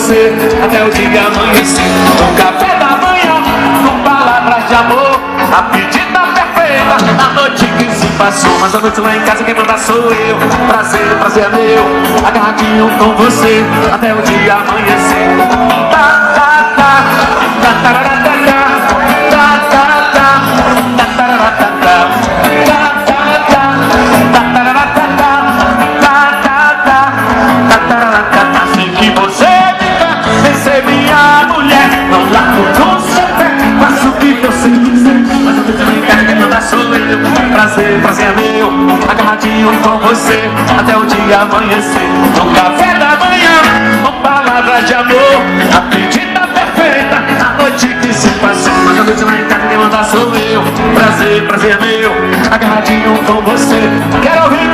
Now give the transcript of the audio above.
você até o dia amanhecer. No café da manhã, com palavras de amor, a pedida perfeita na noite que se passou. Mas a noite lá em casa quem manda sou eu. Prazer, prazer é meu, agarradinho com você até o dia amanhecer. Tá, tá, tá, tá, tarará, tá, tá, tá, tá, tá, tá, tarará, tá, tá, tá, tá, tá, tá, tarará, tá, tá, tá, tá, tá, tá, tarará, tá, tá. Sei que você fica sem ser minha mulher, não largo com seu pé, faço o que você quiser. Mas eu tô em casa, quem manda sou eu. Prazer, prazer é meu, agarradinho com você até o dia amanhecer. No café da manhã, com palavras de amor, a pedida perfeita, a noite que se passou. Mas a noite lá em casa, quem manda sou eu. Prazer, prazer é meu, agarradinho com você. Quero ouvir.